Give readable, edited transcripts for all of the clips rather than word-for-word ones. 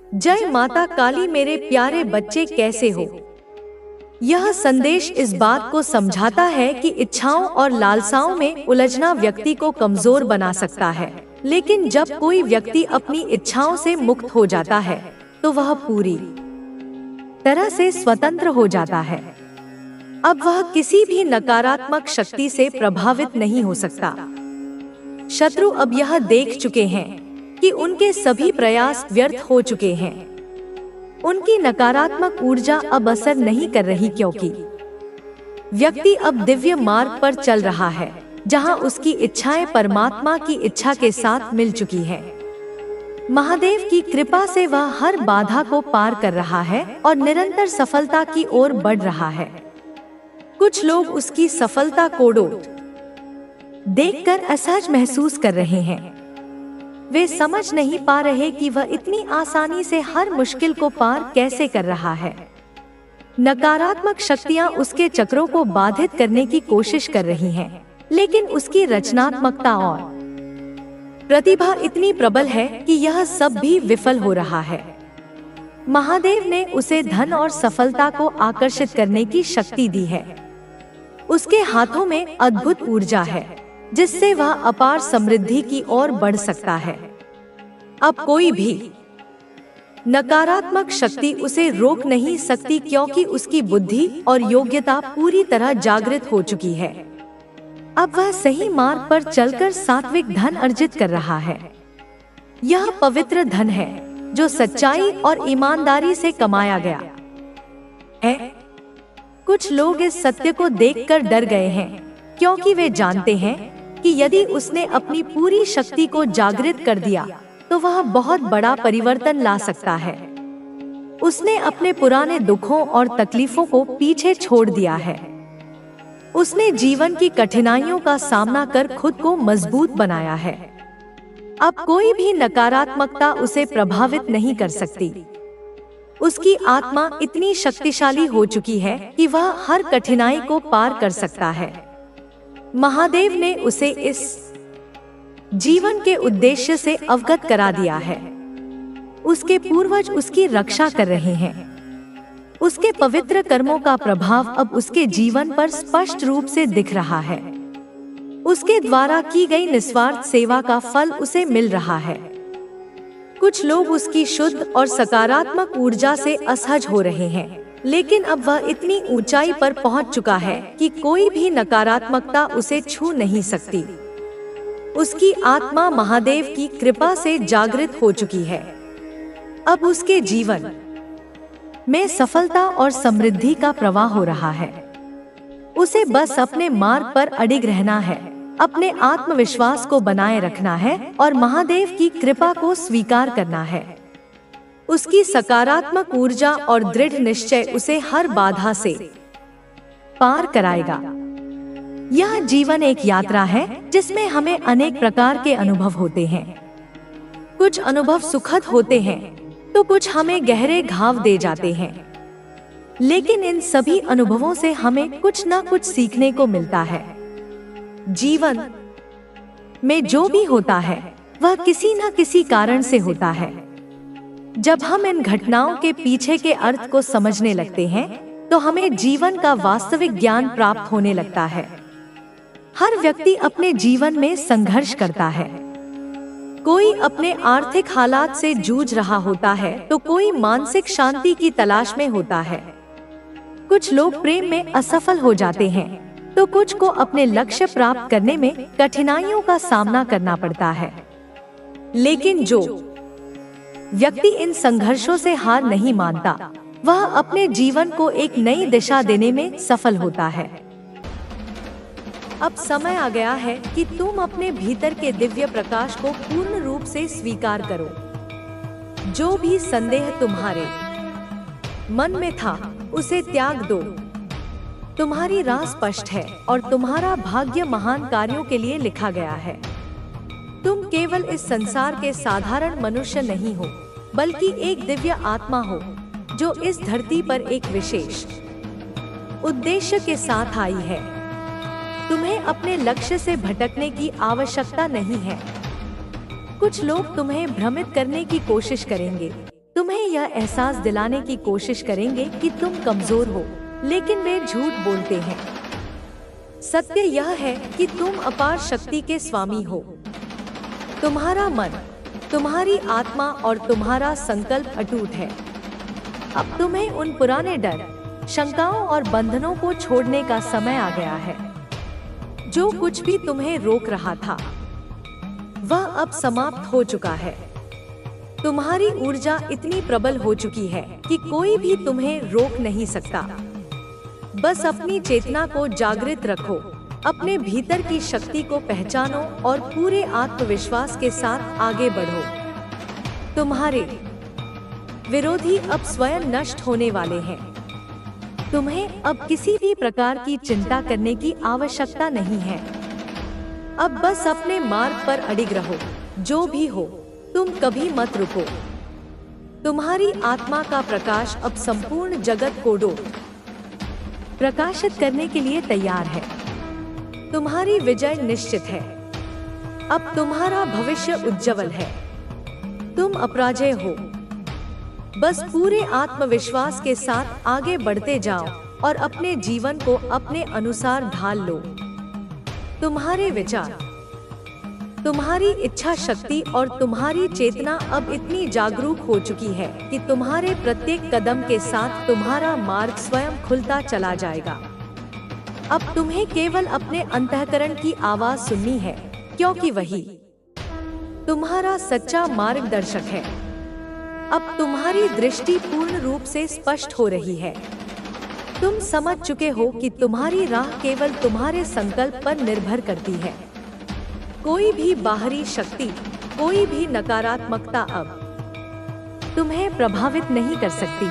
जय माता काली मेरे प्यारे बच्चे कैसे हो। यह संदेश इस बात को समझाता है कि इच्छाओं और लालसाओं में उलझना व्यक्ति को कमजोर बना सकता है, लेकिन जब कोई व्यक्ति अपनी इच्छाओं से मुक्त हो जाता है तो वह पूरी तरह से स्वतंत्र हो जाता है। अब वह किसी भी नकारात्मक शक्ति से प्रभावित नहीं हो सकता। शत्रु अब यह देख चुके हैं कि उनके सभी प्रयास व्यर्थ हो चुके हैं। उनकी नकारात्मक ऊर्जा अब असर नहीं कर रही, क्योंकि व्यक्ति अब दिव्य मार्ग पर चल रहा है, जहां उसकी इच्छाएं परमात्मा की इच्छा के साथ मिल चुकी हैं। महादेव की कृपा से वह हर बाधा को पार कर रहा है और निरंतर सफलता की ओर बढ़ रहा है। कुछ लोग उसकी सफलता को देखकर असहज महसूस कर रहे हैं। वे समझ नहीं पा रहे कि वह इतनी आसानी से हर मुश्किल को पार कैसे कर रहा है। नकारात्मक शक्तियां उसके चक्रों को बाधित करने की कोशिश कर रही हैं, लेकिन उसकी रचनात्मकता और प्रतिभा इतनी प्रबल है कि यह सब भी विफल हो रहा है। महादेव ने उसे धन और सफलता को आकर्षित करने की शक्ति दी है। उसके हाथों में अद्भुत ऊर्जा है, जिससे वह अपार समृद्धि की ओर बढ़ सकता है। अब कोई भी नकारात्मक शक्ति उसे रोक नहीं सकती, क्योंकि उसकी बुद्धि और योग्यता पूरी तरह जागृत हो चुकी है। अब वह सही मार्ग पर चलकर सात्विक धन अर्जित कर रहा है। यह पवित्र धन है जो सच्चाई और ईमानदारी से कमाया गया है। कुछ लोग इस सत्य को देखकर डर गए हैं, क्योंकि वे जानते हैं कि यदि उसने अपनी पूरी शक्ति को जागृत कर दिया तो वह बहुत बड़ा परिवर्तन ला सकता है। उसने अपने पुराने दुखों और तकलीफों को पीछे छोड़ दिया है। उसने जीवन की कठिनाइयों का सामना कर खुद को मजबूत बनाया है। अब कोई भी नकारात्मकता उसे प्रभावित नहीं कर सकती। उसकी आत्मा इतनी शक्तिशाली हो चुकी है कि वह हर कठिनाई को पार कर सकता है। महादेव ने उसे इस जीवन के उद्देश्य से अवगत करा दिया है। उसके पूर्वज उसकी रक्षा कर रहे हैं। उसके पवित्र कर्मों का प्रभाव अब उसके जीवन पर स्पष्ट रूप से दिख रहा है। उसके द्वारा की गई निस्वार्थ सेवा का फल उसे मिल रहा है। कुछ लोग उसकी शुद्ध और सकारात्मक ऊर्जा से असहज हो रहे हैं, लेकिन अब वह इतनी ऊंचाई पर पहुंच चुका है कि कोई भी नकारात्मकता उसे छू नहीं सकती। उसकी आत्मा महादेव की कृपा से जागृत हो चुकी है। अब उसके जीवन में सफलता और समृद्धि का प्रवाह हो रहा है। उसे बस अपने मार्ग पर अडिग रहना है, अपने आत्मविश्वास को बनाए रखना है और महादेव की कृपा को स्वीकार करना है। उसकी सकारात्मक ऊर्जा और दृढ़ निश्चय उसे हर बाधा से पार कराएगा। यह जीवन एक यात्रा है जिसमें हमें अनेक प्रकार के अनुभव होते हैं। कुछ अनुभव सुखद होते हैं तो कुछ हमें गहरे घाव दे जाते हैं, लेकिन इन सभी अनुभवों से हमें कुछ न कुछ सीखने को मिलता है। जीवन में जो भी होता है वह किसी न किसी कारण से होता है। जब हम इन घटनाओं के पीछे के अर्थ को समझने लगते हैं तो हमें जीवन का वास्तविक ज्ञान प्राप्त होने लगता है। हर व्यक्ति अपने जीवन में संघर्ष करता है। कोई अपने आर्थिक हालात से जूझ रहा होता है तो कोई मानसिक शांति की तलाश में होता है। कुछ लोग प्रेम में असफल हो जाते हैं तो कुछ को अपने लक्ष्य प्राप्त करने में कठिनाइयों का सामना करना पड़ता है। लेकिन जो व्यक्ति इन संघर्षों से हार नहीं मानता, वह अपने जीवन को एक नई दिशा देने में सफल होता है। अब समय आ गया है कि तुम अपने भीतर के दिव्य प्रकाश को पूर्ण रूप से स्वीकार करो। जो भी संदेह तुम्हारे मन में था, उसे त्याग दो। तुम्हारी राह स्पष्ट है और तुम्हारा भाग्य महान कार्यों के लिए लिखा गया है। तुम केवल इस संसार के साधारण मनुष्य नहीं हो, बल्कि एक दिव्य आत्मा हो जो इस धरती पर एक विशेष उद्देश्य के साथ आई है। तुम्हें अपने लक्ष्य से भटकने की आवश्यकता नहीं है। कुछ लोग तुम्हें भ्रमित करने की कोशिश करेंगे, तुम्हें यह एहसास दिलाने की कोशिश करेंगे कि तुम कमजोर हो, लेकिन वे झूठ बोलते हैं। सत्य यह है कि तुम अपार शक्ति के स्वामी हो। तुम्हारा मन, तुम्हारी आत्मा और तुम्हारा संकल्प अटूट है। अब तुम्हें उन पुराने डर, शंकाओं और बंधनों को छोड़ने का समय आ गया है। जो कुछ भी तुम्हें रोक रहा था वह अब समाप्त हो चुका है। तुम्हारी ऊर्जा इतनी प्रबल हो चुकी है कि कोई भी तुम्हें रोक नहीं सकता। बस अपनी चेतना को जागृत रखो, अपने भीतर की शक्ति को पहचानो और पूरे आत्मविश्वास के साथ आगे बढ़ो। तुम्हारे विरोधी अब स्वयं नष्ट होने वाले हैं। तुम्हें अब किसी भी प्रकार की चिंता करने की आवश्यकता नहीं है। अब बस अपने मार्ग पर अडिग रहो। जो भी हो, तुम कभी मत रुको। तुम्हारी आत्मा का प्रकाश अब संपूर्ण जगत को प्रकाशित करने के लिए तैयार है। तुम्हारी विजय निश्चित है। अब तुम्हारा भविष्य उज्जवल है। तुम अपराजय हो। बस पूरे आत्मविश्वास के साथ आगे बढ़ते जाओ और अपने जीवन को अपने अनुसार ढाल लो। तुम्हारे विचार, तुम्हारी इच्छा शक्ति और तुम्हारी चेतना अब इतनी जागरूक हो चुकी है कि तुम्हारे प्रत्येक कदम के साथ तुम्हारा मार्ग स्वयं खुलता चला जाएगा। अब तुम्हें केवल अपने अंतःकरण की आवाज सुननी है, क्योंकि वही तुम्हारा सच्चा मार्गदर्शक है। अब तुम्हारी दृष्टि पूर्ण रूप से स्पष्ट हो रही है। तुम समझ चुके हो कि तुम्हारी राह केवल तुम्हारे संकल्प पर निर्भर करती है। कोई भी बाहरी शक्ति, कोई भी नकारात्मकता अब तुम्हें प्रभावित नहीं कर सकती।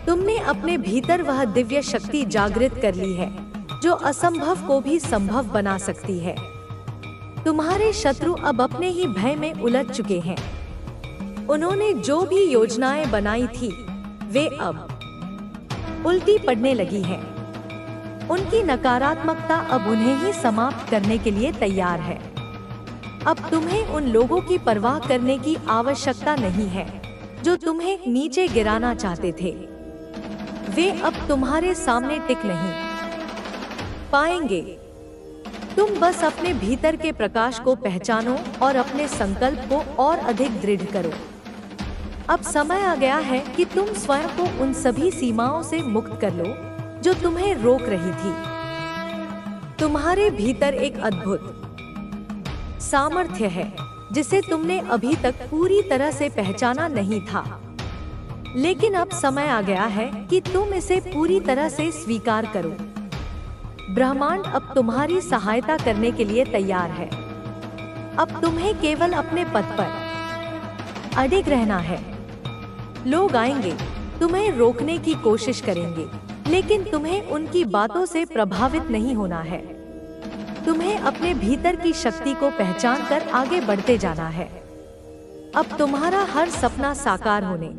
तुमने अपने भीतर वह दिव्य शक्ति जागृत कर ली है जो असंभव को भी संभव बना सकती है। तुम्हारे शत्रु अब अपने ही भय में उलझ चुके हैं। उन्होंने जो भी योजनाएं बनाई थी वे अब उल्टी पड़ने लगी है। उनकी नकारात्मकता अब उन्हें ही समाप्त करने के लिए तैयार है। अब तुम्हें उन लोगों की परवाह करने की आवश्यकता नहीं है जो तुम्हें नीचे गिराना चाहते थे। वे अब तुम्हारे सामने टिक नहीं पाएंगे। तुम बस अपने भीतर के प्रकाश को पहचानो और अपने संकल्प को और अधिक दृढ़ करो। अब समय आ गया है कि तुम स्वयं को उन सभी सीमाओं से मुक्त कर लो जो तुम्हें रोक रही थी। तुम्हारे भीतर एक अद्भुत सामर्थ्य है जिसे तुमने अभी तक पूरी तरह से पहचाना नहीं था, लेकिन अब समय आ गया है कि तुम इसे पूरी तरह से स्वीकार करो। ब्रह्मांड अब तुम्हारी सहायता करने के लिए तैयार है। अब तुम्हें केवल अपने पथ पर अडिग रहना है। लोग आएंगे, तुम्हें रोकने की कोशिश करेंगे, लेकिन तुम्हें उनकी बातों से प्रभावित नहीं होना है। तुम्हें अपने भीतर की शक्ति को पहचान कर आगे बढ़ते जाना है। अब तुम्हारा हर सपना साकार होने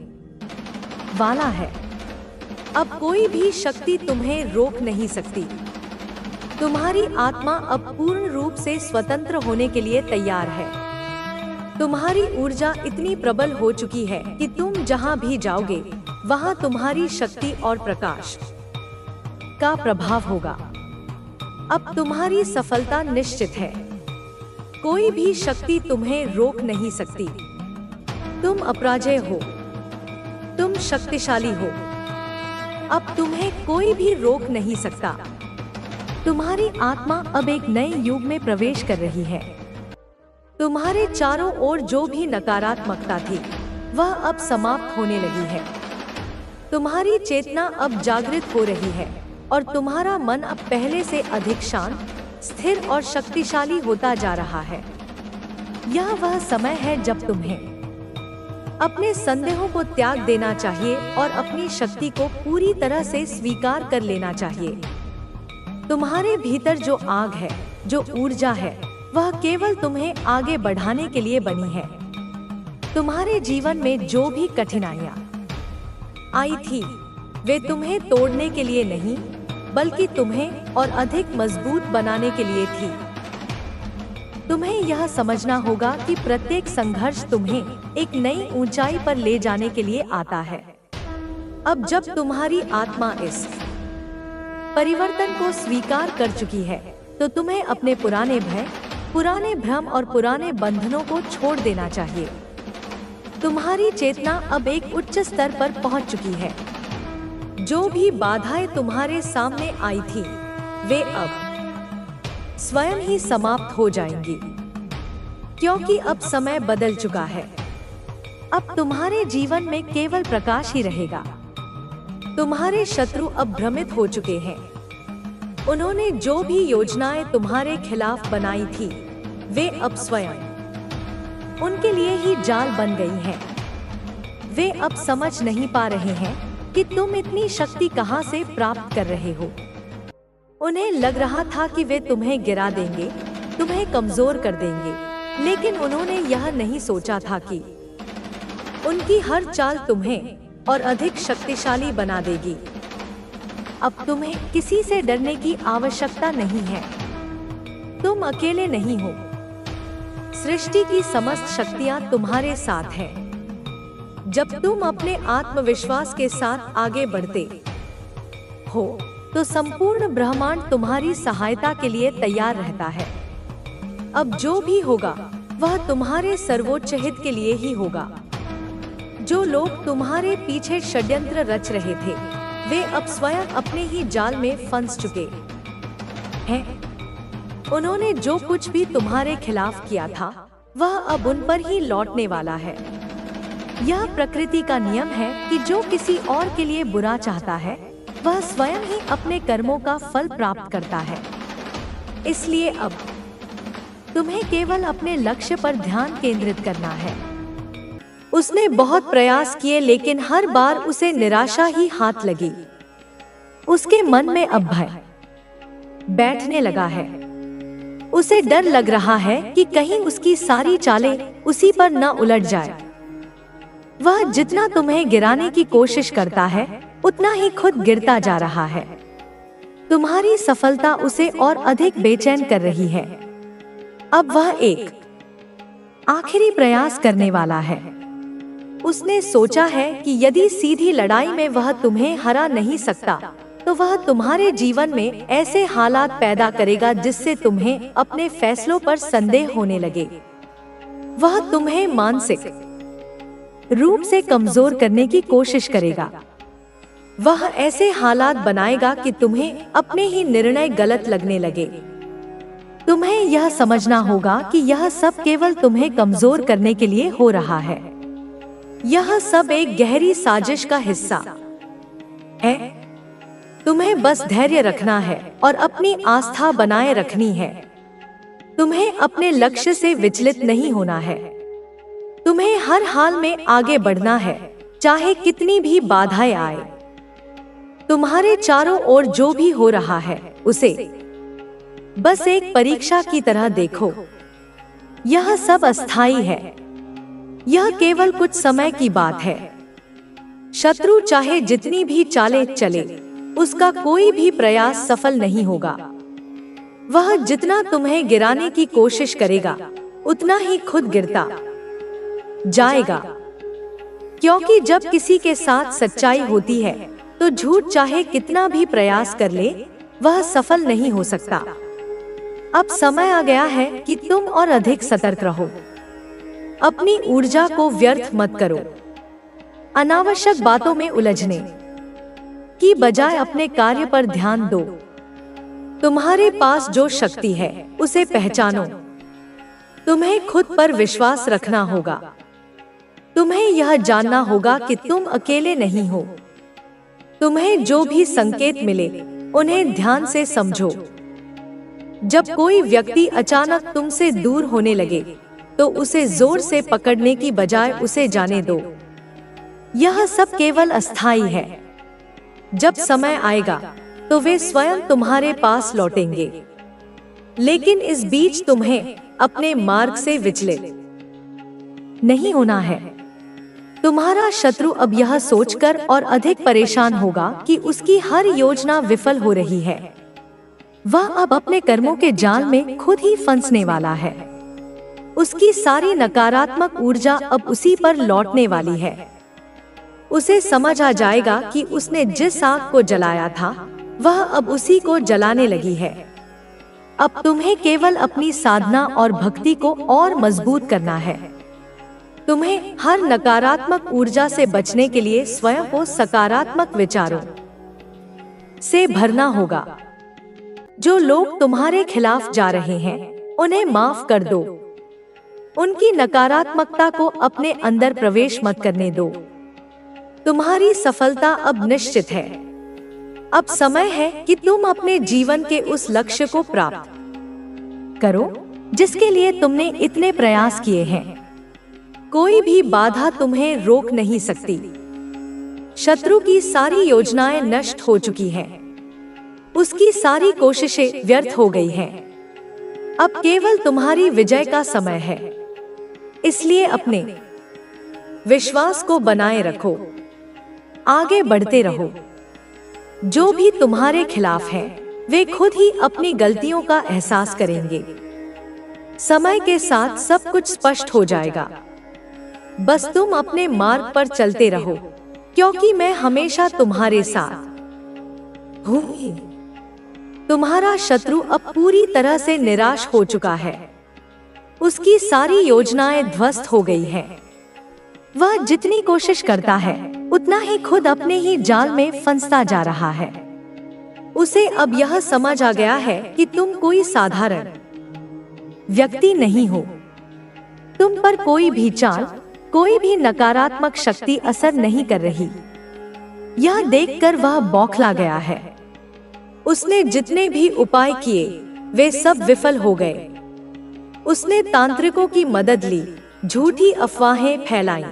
वाला है। अब कोई भी शक्ति तुम्हें रोक नहीं सकती। तुम्हारी आत्मा अब पूर्ण रूप से स्वतंत्र होने के लिए तैयार है। तुम्हारी ऊर्जा इतनी प्रबल हो चुकी है कि तुम जहां भी जाओगे वहां तुम्हारी शक्ति और प्रकाश का प्रभाव होगा। अब तुम्हारी सफलता निश्चित है। कोई भी शक्ति तुम्हें रोक नहीं सकती। तुम अपराजय हो। तुम शक्तिशाली हो। अब तुम्हें कोई भी रोक नहीं सकता। तुम्हारी आत्मा अब एक नए युग में प्रवेश कर रही है। तुम्हारे चारों ओर जो भी नकारात्मकता थी वह अब समाप्त होने लगी है। तुम्हारी चेतना अब जागृत हो रही है और तुम्हारा मन अब पहले से अधिक शांत, स्थिर और शक्तिशाली होता जा रहा है। यह वह समय है जब तुम्हें अपने संदेहों को त्याग देना चाहिए और अपनी शक्ति को पूरी तरह से स्वीकार कर लेना चाहिए। तुम्हारे भीतर जो आग है, जो ऊर्जा है, वह केवल तुम्हें आगे बढ़ाने के लिए बनी है। तुम्हारे जीवन में जो भी कठिनाइयां आई थी वे तुम्हें तोड़ने के लिए नहीं, बल्कि तुम्हें और अधिक मजबूत बनाने के लिए थी। तुम्हें यह समझना होगा कि प्रत्येक संघर्ष तुम्हें एक नई ऊंचाई पर ले जाने के लिए आता है। अब जब तुम्हारी आत्मा इस परिवर्तन को स्वीकार कर चुकी है, तो तुम्हें अपने पुराने भय, पुराने भ्रम और पुराने बंधनों को छोड़ देना चाहिए। तुम्हारी चेतना अब एक उच्च स्तर पर पहुंच चुकी है। जो भी बाधाएं तुम्हारे सामने आई थी, वे अब स्वयं ही समाप्त हो जाएंगी, क्योंकि अब समय बदल चुका है। अब तुम्हारे जीवन में केवल प्रकाश ही रहेगा। तुम्हारे शत्रु अब भ्रमित हो चुके हैं। उन्होंने जो भी योजनाएं तुम्हारे खिलाफ बनाई थी, वे अब स्वयं उनके लिए ही जाल बन गई हैं। वे अब समझ नहीं पा रहे हैं कि तुम इतनी शक्ति कहां से प्राप्त कर रहे हो। उन्हें लग रहा था कि वे तुम्हें गिरा देंगे, तुम्हें कमजोर कर देंगे, लेकिन उन्होंने यह नहीं सोचा था कि उनकी हर चाल तुम्हें और अधिक शक्तिशाली बना देगी। अब तुम्हें किसी से डरने की आवश्यकता नहीं है। तुम अकेले नहीं हो। सृष्टि की समस्त शक्तियां तुम्हारे साथ हैं। जब तुम अपने आत्मविश्वास के साथ आगे बढ़ते हो, तो संपूर्ण ब्रह्मांड तुम्हारी सहायता के लिए तैयार रहता है। अब जो भी होगा, वह तुम्हारे सर्वोच्च हित के लिए ही होगा। जो लोग तुम्हारे पीछे षड्यंत्र रच रहे थे, वे अब स्वयं अपने ही जाल में फंस चुके हैं। उन्होंने जो कुछ भी तुम्हारे खिलाफ किया था, वह अब उन पर ही लौटने वाला है। यह प्रकृति का नियम है कि जो किसी और के लिए बुरा चाहता है, वह स्वयं ही अपने कर्मों का फल प्राप्त करता है। इसलिए अब तुम्हें केवल अपने लक्ष्य पर ध्यान केंद्रित करना है। उसने बहुत प्रयास किए, लेकिन हर बार उसे निराशा ही हाथ लगी। उसके मन में अब भय बैठने लगा है। उसे डर लग रहा है कि कहीं उसकी सारी चालें उसी पर न उलट जाए। वह जितना तुम्हें गिराने की कोशिश करता है, उतना ही खुद गिरता जा रहा है। तुम्हारी सफलता उसे और अधिक बेचैन कर रही है। अब वह एक आखिरी प्रयास करने वाला है। उसने सोचा है कि यदि सीधी लड़ाई में वह तुम्हें हरा नहीं सकता, तो वह तुम्हारे जीवन में ऐसे हालात पैदा करेगा जिससे तुम्हें अपने फैसलों पर संदेह होने लगे। वह तुम्हें मानसिक रूप से कमजोर करने की कोशिश करेगा। वह ऐसे हालात बनाएगा कि तुम्हें अपने ही निर्णय गलत लगने लगे। तुम्हें यह समझना होगा कि यह सब केवल तुम्हें कमजोर करने के लिए हो रहा है। यह सब एक गहरी साजिश का हिस्सा है। तुम्हें बस धैर्य रखना है और अपनी आस्था बनाए रखनी है। तुम्हें अपने लक्ष्य से विचलित नहीं होना है। तुम्हें हर हाल में आगे बढ़ना है, चाहे कितनी भी बाधाएं आए। तुम्हारे चारों ओर जो भी हो रहा है, उसे बस एक परीक्षा की तरह देखो। यह सब अस्थायी है। यह केवल कुछ समय की बात है। शत्रु चाहे जितनी भी चालें चले, उसका कोई भी प्रयास सफल नहीं होगा। वह जितना तुम्हें गिराने की कोशिश करेगा, उतना ही खुद गिरता जाएगा। क्योंकि जब किसी के साथ सच्चाई होती है, तो झूठ चाहे कितना भी प्रयास कर ले, वह सफल नहीं हो सकता। अब समय आ गया है कि तुम और अधिक सतर्क रहो। अपनी ऊर्जा को व्यर्थ मत करो। अनावश्यक बातों में उलझने की बजाय अपने कार्य पर ध्यान दो। तुम्हारे पास जो शक्ति है, उसे पहचानो। तुम्हें खुद पर विश्वास रखना होगा। तुम्हें यह जानना होगा कि तुम अकेले नहीं हो। तुम्हें जो भी संकेत मिले, उन्हें ध्यान से समझो। जब कोई व्यक्ति अचानक तुमसे दूर होने लगे, तो उसे जोर से पकड़ने की बजाय उसे जाने दो। यह सब केवल अस्थायी है। जब समय आएगा, तो वे स्वयं तुम्हारे पास लौटेंगे। लेकिन इस बीच तुम्हें अपने मार्ग से विचलित नहीं होना है। तुम्हारा शत्रु अब यह सोचकर और अधिक परेशान होगा कि उसकी हर योजना विफल हो रही है। वह अब अपने कर्मों के जाल में खुद ही फंसने वाला है। उसकी सारी नकारात्मक ऊर्जा अब उसी पर लौटने वाली है। उसे समझ आ जाएगा कि उसने जिस आग को जलाया था वह अब उसी को जलाने लगी है। अब तुम्हें केवल अपनी साधना और भक्ति को और मजबूत करना है। तुम्हें हर नकारात्मक ऊर्जा से बचने के लिए स्वयं को सकारात्मक विचारों से भरना होगा। जो लोग तुम्हारे खिलाफ जा रहे हैं उन्हें माफ कर दो। उनकी नकारात्मकता को अपने अंदर प्रवेश मत करने दो। तुम्हारी सफलता अब निश्चित है। अब समय है कि तुम अपने जीवन के उस लक्ष्य को प्राप्त करो जिसके लिए तुमने इतने प्रयास किए हैं। कोई भी बाधा तुम्हें रोक नहीं सकती। शत्रु की सारी योजनाएं नष्ट हो चुकी हैं। उसकी सारी कोशिशें व्यर्थ हो गई हैं। अब केवल तुम्हारी विजय का समय है। इसलिए अपने विश्वास को बनाए रखो, आगे बढ़ते रहो। जो भी तुम्हारे खिलाफ हैं, वे खुद ही अपनी गलतियों का एहसास करेंगे। समय के साथ सब कुछ स्पष्ट हो जाएगा। बस तुम अपने मार्ग पर चलते रहो, क्योंकि मैं हमेशा तुम्हारे साथ हूँ। तुम्हारा शत्रु अब पूरी तरह से निराश हो चुका है। उसकी सारी योजनाएं ध्वस्त हो गई हैं। वह जितनी कोशिश करता है उतना ही खुद अपने ही जाल में फंसता जा रहा है। उसे अब यह समझ आ गया है कि तुम कोई साधारण व्यक्ति नहीं हो। तुम पर कोई भी चाल, कोई भी नकारात्मक शक्ति असर नहीं कर रही। यह देखकर वह बौखला गया है। उसने जितने भी उपाय किए वे सब विफल हो गए। उसने तांत्रिकों की मदद ली, झूठी अफवाहें फैलाई,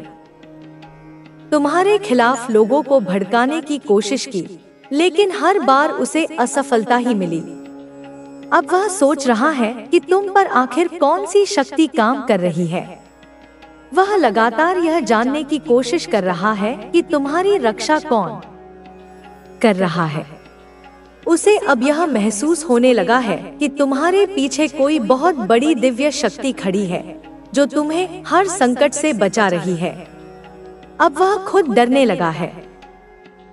तुम्हारे खिलाफ लोगों को भड़काने की कोशिश की, लेकिन हर बार उसे असफलता ही मिली। अब वह सोच रहा है कि तुम पर आखिर कौन सी शक्ति काम कर रही है। वह लगातार यह जानने की कोशिश कर रहा है कि तुम्हारी रक्षा कौन कर रहा है। उसे अब यह महसूस होने लगा है कि तुम्हारे पीछे कोई बहुत बड़ी दिव्य शक्ति खड़ी है जो तुम्हें हर संकट से बचा रही है। अब वह खुद डरने लगा है।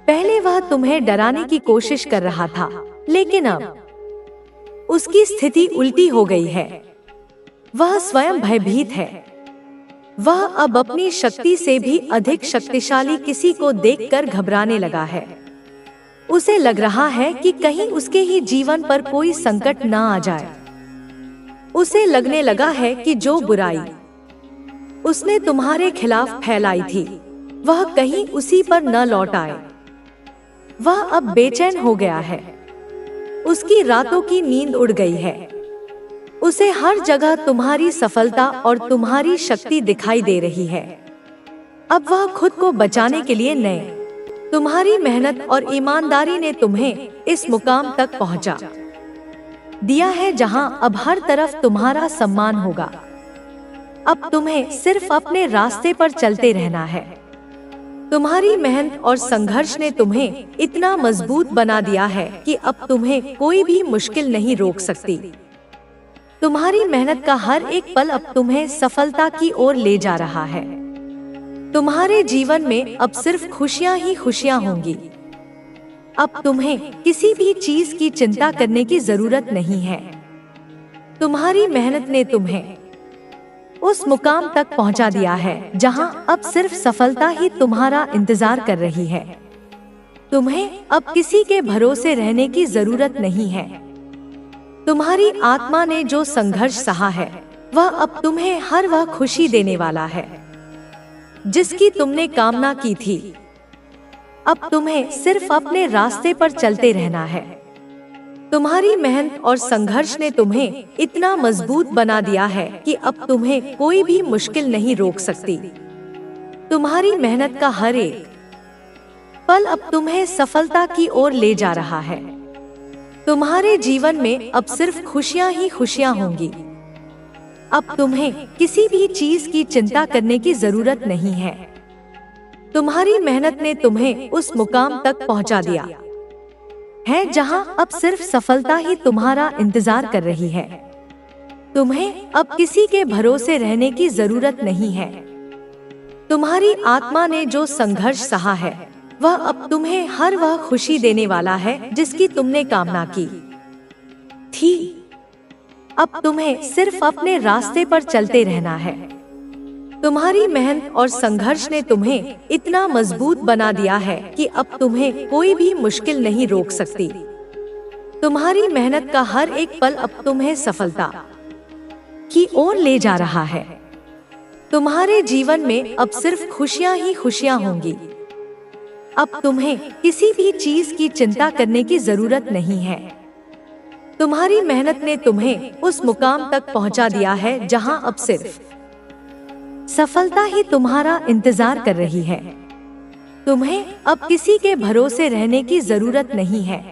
पहले वह तुम्हें डराने की कोशिश कर रहा था, लेकिन अब उसकी स्थिति उल्टी हो गई है। वह स्वयं भयभीत है। वह अब अपनी शक्ति से भी अधिक शक्तिशाली किसी को देखकर घबराने लगा है। उसे लग रहा है कि कहीं उसके ही जीवन पर कोई संकट न आ जाए। उसे लगने लगा है कि जो बुराई उसने तुम्हारे खिलाफ फैलाई थी वह कहीं उसी पर न लौट आए। वह अब बेचैन हो गया है। उसकी रातों की नींद उड़ गई है। उसे हर जगह तुम्हारी सफलता और तुम्हारी शक्ति दिखाई दे रही है। अब वह खुद को बचाने के लिए नए तुम्हारी मेहनत और ईमानदारी ने तुम्हें इस मुकाम तक पहुंचा दिया है जहां अब हर तरफ तुम्हारा सम्मान होगा। अब तुम्हें सिर्फ अपने रास्ते पर चलते रहना है। तुम्हारी मेहनत और संघर्ष ने तुम्हें इतना मजबूत बना दिया है कि अब तुम्हें कोई भी मुश्किल नहीं रोक सकती। तुम्हारी मेहनत का हर एक पल अब तुम्हें सफलता की ओर ले जा रहा है। तुम्हारे जीवन में अब सिर्फ खुशियां ही खुशियां होंगी। अब तुम्हें किसी भी चीज की चिंता करने की जरूरत नहीं है। तुम्हारी मेहनत ने तुम्हें उस मुकाम तक पहुंचा दिया है जहां अब सिर्फ सफलता ही तुम्हारा इंतजार कर रही है। तुम्हें अब किसी के भरोसे रहने की जरूरत नहीं है। तुम्हारी आत्मा ने जो संघर्ष सहा है वह अब तुम्हें हर वह खुशी देने वाला है जिसकी तुमने कामना की थी। अब तुम्हें सिर्फ अपने रास्ते पर चलते रहना है। तुम्हारी मेहनत और संघर्ष ने तुम्हें इतना मजबूत बना दिया है कि अब तुम्हें कोई भी मुश्किल नहीं रोक सकती। तुम्हारी मेहनत का हर एक पल अब तुम्हें सफलता की ओर ले जा रहा है। तुम्हारे जीवन में अब सिर्फ खुशियां ही खुशियां होंगी। अब तुम्हें किसी भी चीज की चिंता करने की जरूरत नहीं है। तुम्हारी मेहनत ने तुम्हें उस मुकाम तक पहुंचा दिया है जहां अब सिर्फ सफलता ही तुम्हारा इंतजार कर रही है। तुम्हें अब किसी के भरोसे रहने की जरूरत नहीं है। तुम्हारी आत्मा ने जो संघर्ष सहा है वह अब तुम्हें हर वह खुशी देने वाला है जिसकी तुमने कामना की थी। अब तुम्हें सिर्फ अपने रास्ते पर चलते रहना है। तुम्हारी मेहनत और संघर्ष ने तुम्हें इतना मजबूत बना दिया है कि अब तुम्हें कोई भी मुश्किल नहीं रोक सकती। तुम्हारी मेहनत का हर एक पल अब तुम्हें सफलता की ओर ले जा रहा है। तुम्हारे जीवन में अब सिर्फ खुशियां ही खुशियां होंगी। अब तुम्हें किसी भी चीज की चिंता करने की जरूरत नहीं है। तुम्हारी मेहनत ने तुम्हें उस मुकाम तक पहुंचा दिया है जहां अब सिर्फ सफलता ही तुम्हारा इंतजार कर रही है। तुम्हें अब किसी के भरोसे रहने की जरूरत नहीं है।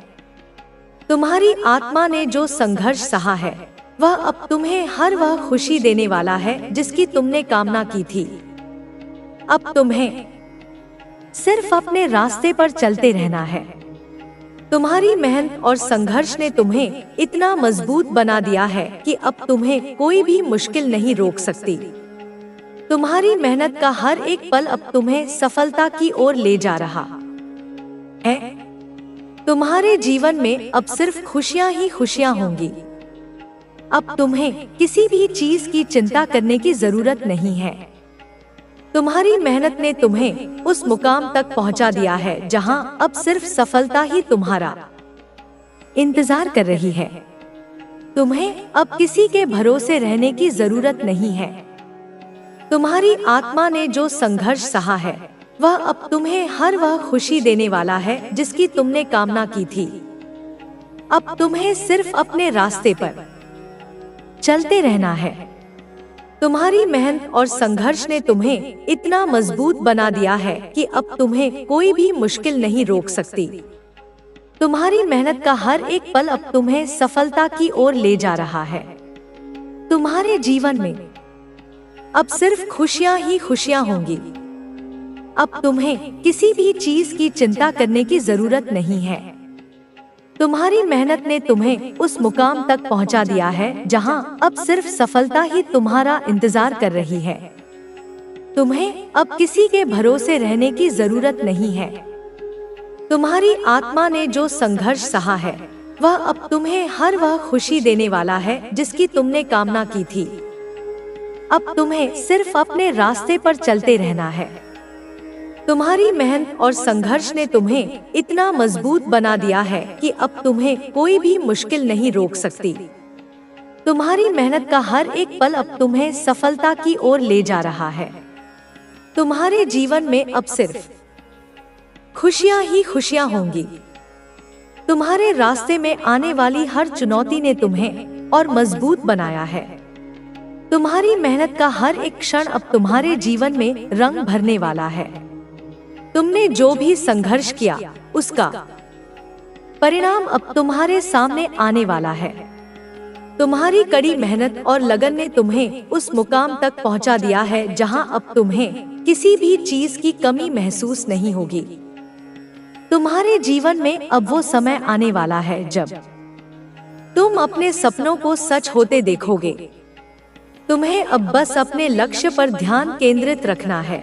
तुम्हारी आत्मा ने जो संघर्ष सहा है वह अब तुम्हें हर वह खुशी देने वाला है जिसकी तुमने कामना की थी। अब तुम्हें सिर्फ अपने रास्ते पर चलते रहना है। तुम्हारी मेहनत और संघर्ष ने तुम्हें इतना मजबूत बना दिया है कि अब तुम्हें कोई भी मुश्किल नहीं रोक सकती। तुम्हारी मेहनत का हर एक पल अब तुम्हें सफलता की ओर ले जा रहा है। तुम्हारे जीवन में अब सिर्फ खुशियां ही खुशियां होंगी। अब तुम्हें किसी भी चीज की चिंता करने की जरूरत नहीं है। तुम्हारी मेहनत ने तुम्हें उस मुकाम तक पहुंचा दिया है जहां अब सिर्फ सफलता ही तुम्हारा इंतजार कर रही है। तुम्हें अब किसी के भरोसे रहने की जरूरत नहीं है। तुम्हारी आत्मा ने जो संघर्ष सहा है वह अब तुम्हें हर वह खुशी देने वाला है जिसकी तुमने कामना की थी। अब तुम्हें सिर्फ अपने रास्ते पर चलते रहना है। तुम्हारी मेहनत और संघर्ष ने तुम्हें इतना मजबूत बना दिया है कि अब तुम्हें कोई भी मुश्किल नहीं रोक सकती। तुम्हारी मेहनत का हर एक पल अब तुम्हें सफलता की ओर ले जा रहा है। तुम्हारे जीवन में अब सिर्फ खुशियां ही खुशियां होंगी। अब तुम्हें किसी भी चीज की चिंता करने की जरूरत नहीं है। तुम्हारी मेहनत ने तुम्हें उस मुकाम तक पहुंचा दिया है जहां अब सिर्फ सफलता ही तुम्हारा इंतजार कर रही है। तुम्हें अब किसी के भरोसे रहने की जरूरत नहीं है। तुम्हारी आत्मा ने जो संघर्ष सहा है वह अब तुम्हें हर वह खुशी देने वाला है जिसकी तुमने कामना की थी। अब तुम्हें सिर्फ अपने रास्ते पर चलते रहना है। तुम्हारी मेहनत और संघर्ष ने तुम्हें इतना मजबूत बना दिया है कि अब तुम्हें कोई भी मुश्किल नहीं रोक सकती। तुम्हारी मेहनत का हर एक पल अब तुम्हें सफलता की ओर ले जा रहा है। तुम्हारे जीवन में अब सिर्फ खुशियां ही खुशियां होंगी। तुम्हारे रास्ते में आने वाली हर चुनौती ने तुम्हें और मजबूत बनाया है। तुम्हारी मेहनत का हर एक क्षण अब तुम्हारे जीवन में रंग भरने वाला है। तुमने जो भी संघर्ष किया उसका परिणाम अब तुम्हारे सामने आने वाला है। तुम्हारी कड़ी मेहनत और लगन ने तुम्हें उस मुकाम तक पहुंचा दिया है जहां अब तुम्हें किसी भी चीज की कमी महसूस नहीं होगी। तुम्हारे जीवन में अब वो समय आने वाला है जब तुम अपने सपनों को सच होते देखोगे। तुम्हें अब बस अपने लक्ष्य पर ध्यान केंद्रित रखना है।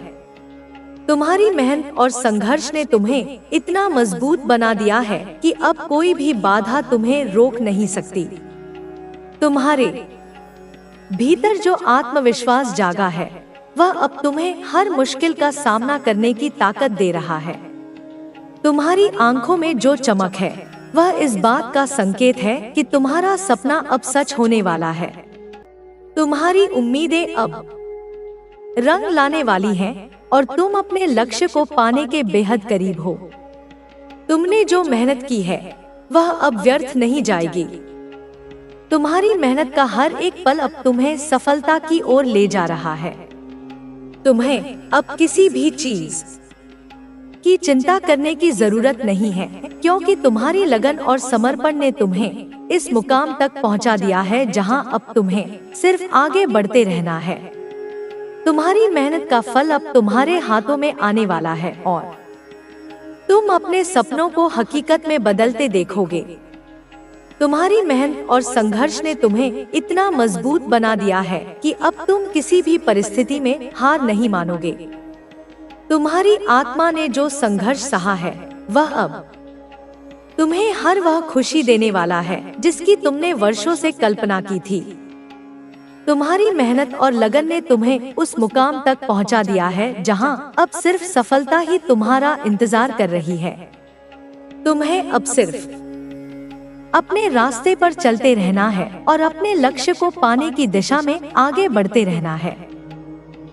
तुम्हारी मेहनत और संघर्ष ने तुम्हें इतना मजबूत बना दिया है कि अब कोई भी बाधा तुम्हें रोक नहीं सकती। तुम्हारे भीतर जो आत्मविश्वास जागा है वह अब तुम्हें हर मुश्किल का सामना करने की ताकत दे रहा है। तुम्हारी आंखों में जो चमक है वह इस बात का संकेत है कि तुम्हारा सपना अब सच होने वाला है। तुम्हारी उम्मीदें अब रंग लाने वाली हैं और तुम अपने लक्ष्य को पाने के बेहद करीब हो। तुमने जो मेहनत की है वह अब व्यर्थ नहीं जाएगी। तुम्हारी मेहनत का हर एक पल अब तुम्हें सफलता की ओर ले जा रहा है। तुम्हें अब किसी भी चीज की चिंता करने की जरूरत नहीं है, क्योंकि तुम्हारी लगन और समर्पण ने तुम्हें इस मुकाम तक पहुंचा दिया है जहां अब तुम्हें सिर्फ आगे बढ़ते रहना है। तुम्हारी मेहनत का फल अब तुम्हारे हाथों में आने वाला है और तुम अपने सपनों को हकीकत में बदलते देखोगे। तुम्हारी मेहनत और संघर्ष ने तुम्हें इतना मजबूत बना दिया है कि अब तुम किसी भी परिस्थिति में हार नहीं मानोगे। तुम्हारी आत्मा ने जो संघर्ष सहा है वह अब तुम्हें हर वह खुशी देने वाला है जिसकी तुमने वर्षों से कल्पना की थी। तुम्हारी मेहनत और लगन ने तुम्हें उस मुकाम तक पहुंचा दिया है जहां अब सिर्फ सफलता ही तुम्हारा इंतजार कर रही है। तुम्हें अब सिर्फ अपने रास्ते पर चलते रहना है और अपने लक्ष्य को पाने की दिशा में आगे बढ़ते रहना है।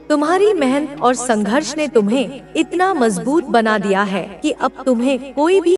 तुम्हारी मेहनत और संघर्ष ने तुम्हें इतना मजबूत बना दिया है कि अब तुम्हें कोई भी